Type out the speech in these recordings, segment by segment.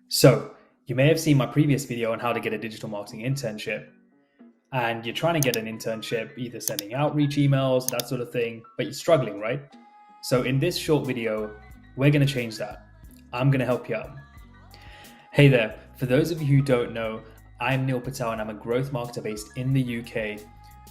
So, you may have seen my previous video on how to get a digital marketing internship, and you're trying to get an internship, either sending outreach emails, that sort of thing, but you're struggling, right? So, in this short video, we're going to change that. I'm going to help you out. Hey there, for those of you who don't know, I'm Neil Patel and I'm a growth marketer based in the UK.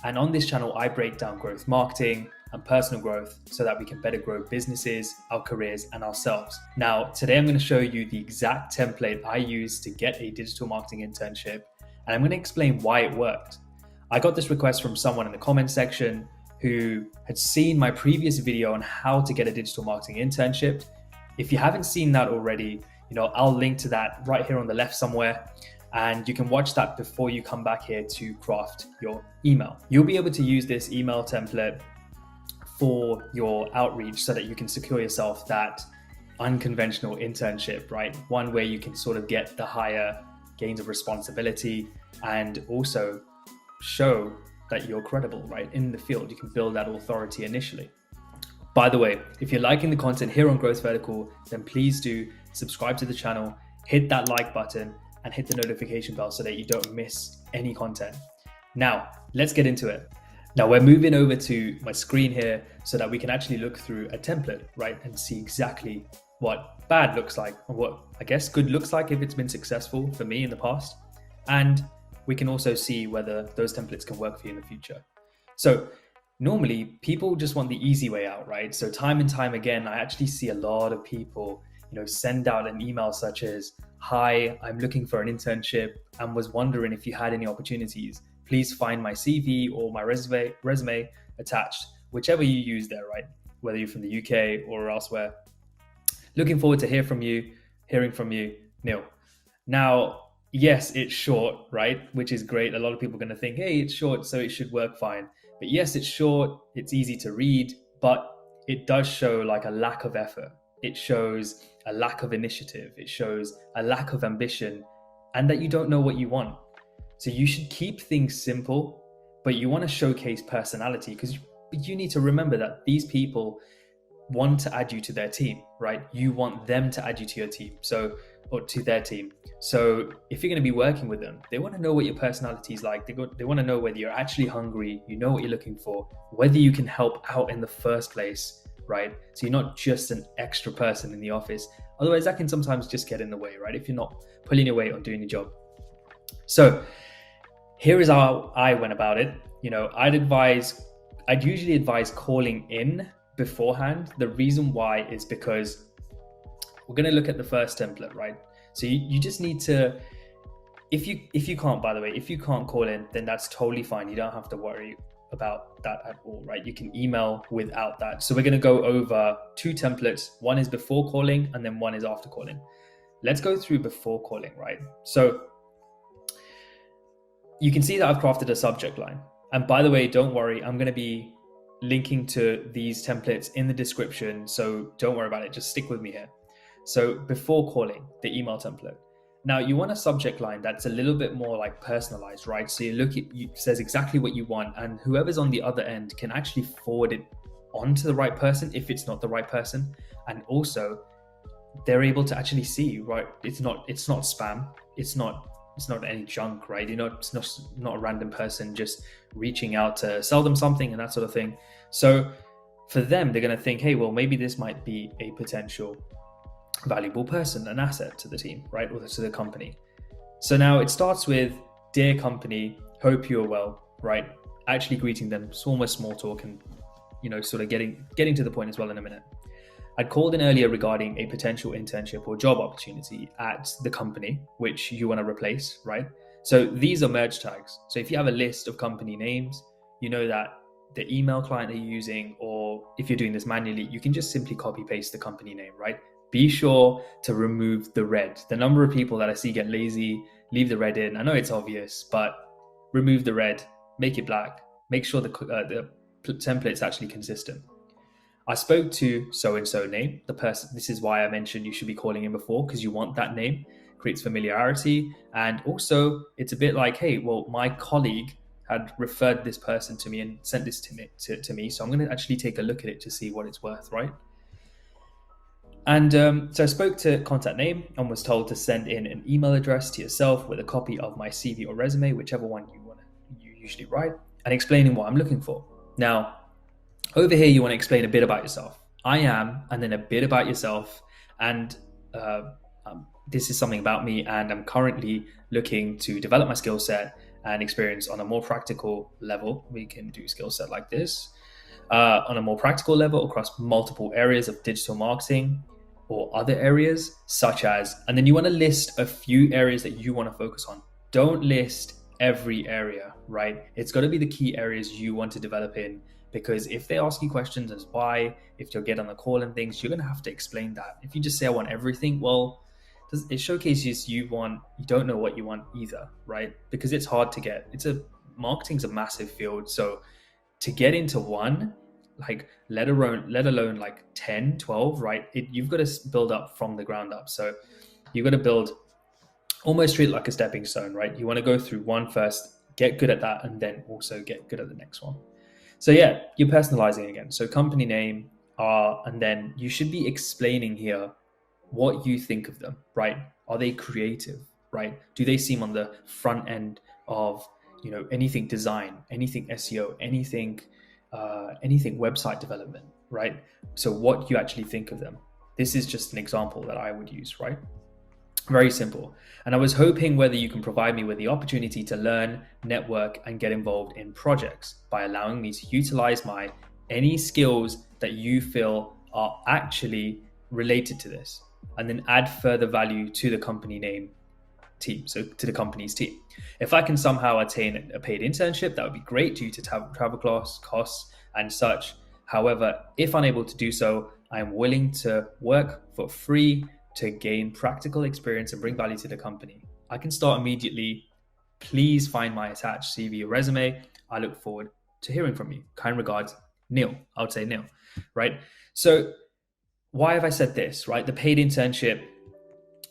And on this channel, I break down growth marketing and personal growth so that we can better grow businesses, our careers, and ourselves. Now, today I'm going to show you the exact template I use to get a digital marketing internship, and I'm going to explain why it worked. I got this request from someone in the comment section who had seen my previous video on how to get a digital marketing internship. If you haven't seen that already, I'll link to that right here on the left somewhere. And you can watch that before you come back here to craft your email. You'll be able to use this email template for your outreach so that you can secure yourself that unconventional internship, right? One where you can sort of get the higher gains of responsibility and also show that you're credible, right? In the field, you can build that authority initially. By the way, if you're liking the content here on Growth Vertical, then please do subscribe to the channel, hit that like button, and hit the notification bell so that you don't miss any content. Now, let's get into it. Now we're moving over to my screen here so that we can actually look through a template, right? And see exactly what bad looks like and what I guess good looks like if it's been successful for me in the past. And we can also see whether those templates can work for you in the future. So normally people just want the easy way out, right? So time and time again, I actually see a lot of people send out an email such as, "Hi, I'm looking for an internship and was wondering if you had any opportunities. Please find my CV or my resume attached," whichever you use there, right? Whether you're from the UK or elsewhere. Looking forward to hearing from you, Neil. Now, yes, it's short, right? Which is great. A lot of people are going to think, hey, it's short, so it should work fine. But yes, it's short, it's easy to read, but it does show like a lack of effort. It shows a lack of initiative. It shows a lack of ambition and that you don't know what you want. So you should keep things simple, but you want to showcase personality because you need to remember that these people want to add you to their team, right? You want them to add you to your team, or to their team. So if you're going to be working with them, they want to know what your personality is like. They want to know whether you're actually hungry, you know what you're looking for, whether you can help out in the first place, right? So you're not just an extra person in the office. Otherwise, that can sometimes just get in the way, right? If you're not pulling your weight on doing your job. So here is how I went about it. I'd usually advise calling in beforehand. The reason why is because we're going to look at the first template, right? So you just need to, if you can't call in, then that's totally fine. You don't have to worry about that at all, right? You can email without that. So we're going to go over two templates. One is before calling and then one is after calling. Let's go through before calling, right? So you can see that I've crafted a subject line. And by the way, don't worry, I'm going to be linking to these templates in the description. So don't worry about it. Just stick with me here. So before calling, the email template. Now you want a subject line that's a little bit more like personalized, right? So it says exactly what you want, and whoever's on the other end can actually forward it on to the right person if it's not the right person. And also they're able to actually see, right? It's not spam. It's not any junk, right? It's not a random person just reaching out to sell them something and that sort of thing. So for them, they're going to think, hey, well, maybe this might be a potential valuable person, an asset to the team, right? Or to the company. So now it starts with, "Dear company, hope you're well," right? Actually greeting them, it's almost small talk and, sort of getting to the point as well in a minute. I'd called in earlier regarding a potential internship or job opportunity at the company, which you want to replace, right? So these are merge tags. So if you have a list of company names, you know that the email client that you're using, or if you're doing this manually, you can just simply copy paste the company name, right? Be sure to remove the red. The number of people that I see get lazy, leave the red in. I know it's obvious, but remove the red, make it black, make sure the template's actually consistent. I spoke to so-and-so name, the person. This is why I mentioned you should be calling in before, because you want that name, creates familiarity. And also it's a bit like, hey, well, my colleague had referred this person to me and sent this to me. So I'm going to actually take a look at it to see what it's worth, right? And so I spoke to contact name and was told to send in an email address to yourself with a copy of my CV or resume, whichever one you usually write, and explaining what I'm looking for. Now, over here, you want to explain a bit about yourself. I am, and then a bit about yourself. And this is something about me, and I'm currently looking to develop my skill set and experience on a more practical level. We can do skill set like this. On a more practical level across multiple areas of digital marketing or other areas such as, and then you want to list a few areas that you want to focus on. Don't list every area, right? It's got to be the key areas you want to develop in, because if they ask you questions as why, if you'll get on the call and things, you're going to have to explain that. If you just say I want everything, well, it showcases you don't know what you want either, right? Because it's hard to get. Marketing's a massive field, so to get into one, like let alone like 10, 12, right? You've got to build up from the ground up. So you've got to almost treat it like a stepping stone, right? You want to go through one first, get good at that, and then also get good at the next one. So yeah, you're personalizing again. So company name, and then you should be explaining here what you think of them, right? Are they creative, right? Do they seem on the front end of anything design, anything SEO, anything website development, right? So what you actually think of them. This is just an example that I would use, right? Very simple. And I was hoping whether you can provide me with the opportunity to learn, network, and get involved in projects by allowing me to utilize any skills that you feel are actually related to this, and then add further value to the company name team, so to the company's team. If I can somehow attain a paid internship, that would be great due to travel costs and such. However, if unable to do so, I am willing to work for free to gain practical experience and bring value to the company. I can start immediately. Please find my attached CV or resume. I look forward to hearing from you. Kind regards, Neil. I would say Neil, right? So why have I said this, right? The paid internship.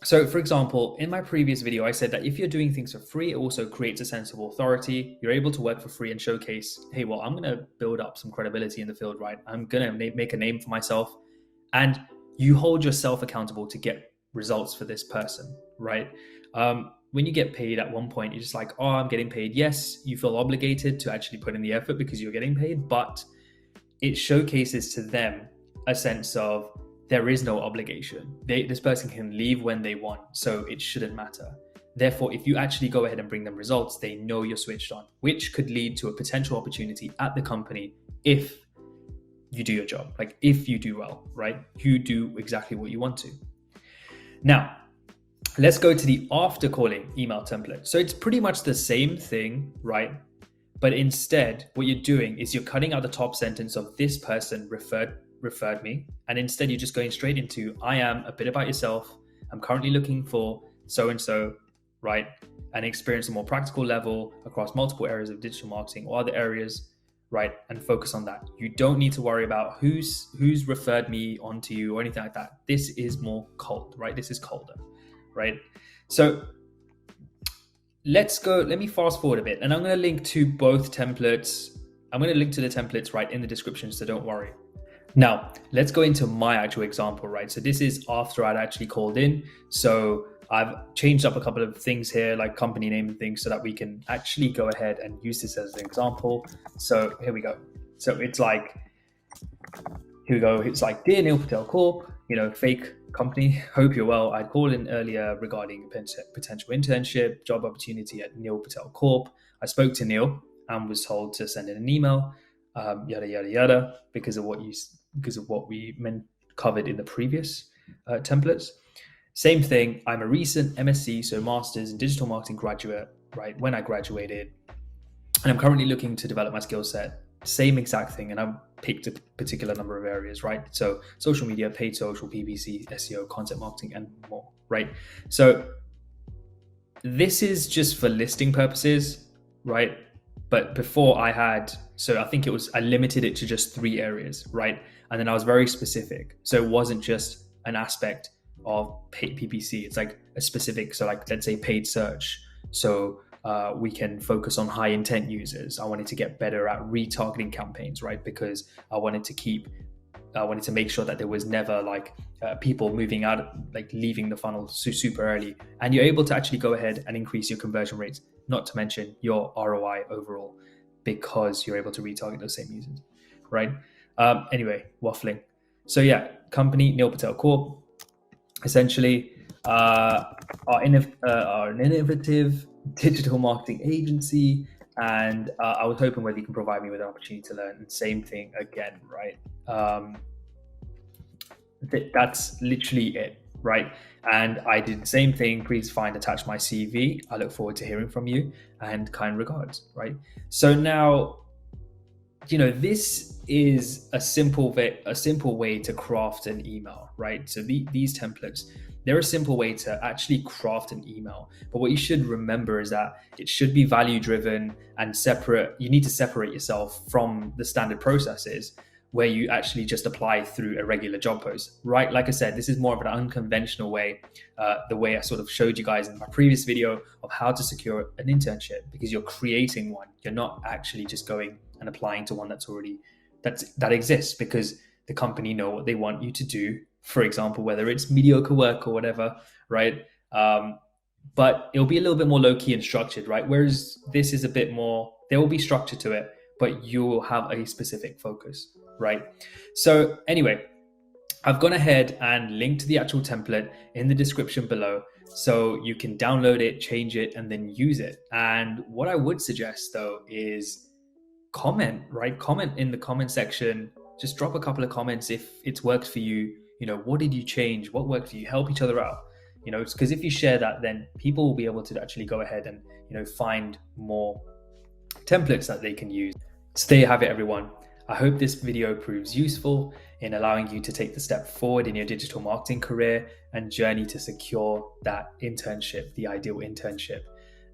So for example, in my previous video, I said that if you're doing things for free, it also creates a sense of authority. You're able to work for free and showcase, hey, well, I'm going to build up some credibility in the field, right? I'm going to make a name for myself. And you hold yourself accountable to get results for this person, right? When you get paid at one point, you're just like, oh, I'm getting paid. Yes, you feel obligated to actually put in the effort because you're getting paid, but it showcases to them a sense of there is no obligation. This person can leave when they want, so it shouldn't matter. Therefore, if you actually go ahead and bring them results, they know you're switched on, which could lead to a potential opportunity at the company if you do your job, like if you do well, right? You do exactly what you want to. Now, let's go to the after calling email template. So it's pretty much the same thing, right? But instead, what you're doing is you're cutting out the top sentence of this person referred me, and instead you're just going straight into, I am, a bit about yourself. I'm currently looking for so-and-so, right? And experience a more practical level across multiple areas of digital marketing or other areas, right? And focus on that. You don't need to worry about who's referred me onto you or anything like that. This is more cold, right? This is colder, right? So let me fast forward a bit, and I'm going to link to both templates. I'm going to link to the templates right in the description, so don't worry. Now, let's go into my actual example, right? So this is after I'd actually called in. So I've changed up a couple of things here, like company name and things, so that we can actually go ahead and use this as an example. So here we go. So it's like, here we go. It's like, Dear Neil Patel Corp, fake company. Hope you're well. I'd called in earlier regarding a potential internship, job opportunity at Neil Patel Corp. I spoke to Neil and was told to send in an email, yada, yada, yada, because of what we covered in the previous templates. Same thing. I'm a recent MSc, so Masters in Digital Marketing graduate, right? When I graduated, and I'm currently looking to develop my skill set. Same exact thing, and I've picked a particular number of areas, right? So social media, paid social, PPC, SEO, content marketing, and more, right? So this is just for listing purposes, right? But before I think I limited it to just 3 areas, right? And then I was very specific. So it wasn't just an aspect of paid PPC. It's like a specific, so like, let's say paid search. So we can focus on high intent users. I wanted to get better at retargeting campaigns, right? Because I wanted to keep I wanted to make sure that there was never like people moving out, like leaving the funnel super early. And you're able to actually go ahead and increase your conversion rates, not to mention your ROI overall, because you're able to retarget those same users, right? Anyway, waffling. So yeah, company Neil Patel Corp. Essentially, are an innovative digital marketing agency, and I was hoping whether you can provide me with an opportunity to learn. And same thing again, right? That's literally it, right? And I did the same thing. Please find attached my CV. I look forward to hearing from you, and kind regards, right? So now, this is a simple way to craft an email, right? So these templates, they're a simple way to actually craft an email. But what you should remember is that it should be value driven and separate. You need to separate yourself from the standard processes where you actually just apply through a regular job post, right? Like I said, this is more of an unconventional way, the way I sort of showed you guys in my previous video of how to secure an internship, because you're creating one. You're not actually just going and applying to one that exists, because the company know what they want you to do. For example, whether it's mediocre work or whatever, right? But it'll be a little bit more low key and structured, right? Whereas this is a bit more, there will be structure to it, but you'll have a specific focus, right? So anyway, I've gone ahead and linked the actual template in the description below, so you can download it, change it, and then use it. And what I would suggest though is comment, right? Comment in the comment section. Just drop a couple of comments if it's worked for you. What did you change? What worked for you? Help each other out. Because if you share that, then people will be able to actually go ahead and find more templates that they can use. So there you have it, everyone. I hope this video proves useful in allowing you to take the step forward in your digital marketing career and journey to secure that internship, the ideal internship.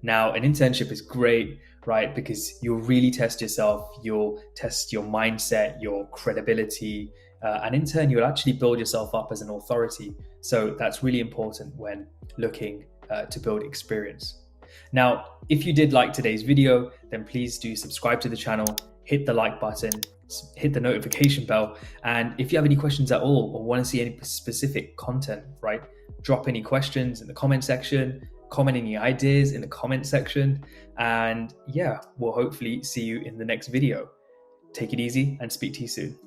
Now, an internship is great, right? Because you'll really test yourself, you'll test your mindset, your credibility, and in turn, you'll actually build yourself up as an authority. So that's really important when looking to build experience. Now, if you did like today's video, then please do subscribe to the channel, hit the like button, hit the notification bell. And if you have any questions at all or want to see any specific content, right, drop any questions in the comment section, comment any ideas in the comment section. And yeah, we'll hopefully see you in the next video. Take it easy and speak to you soon.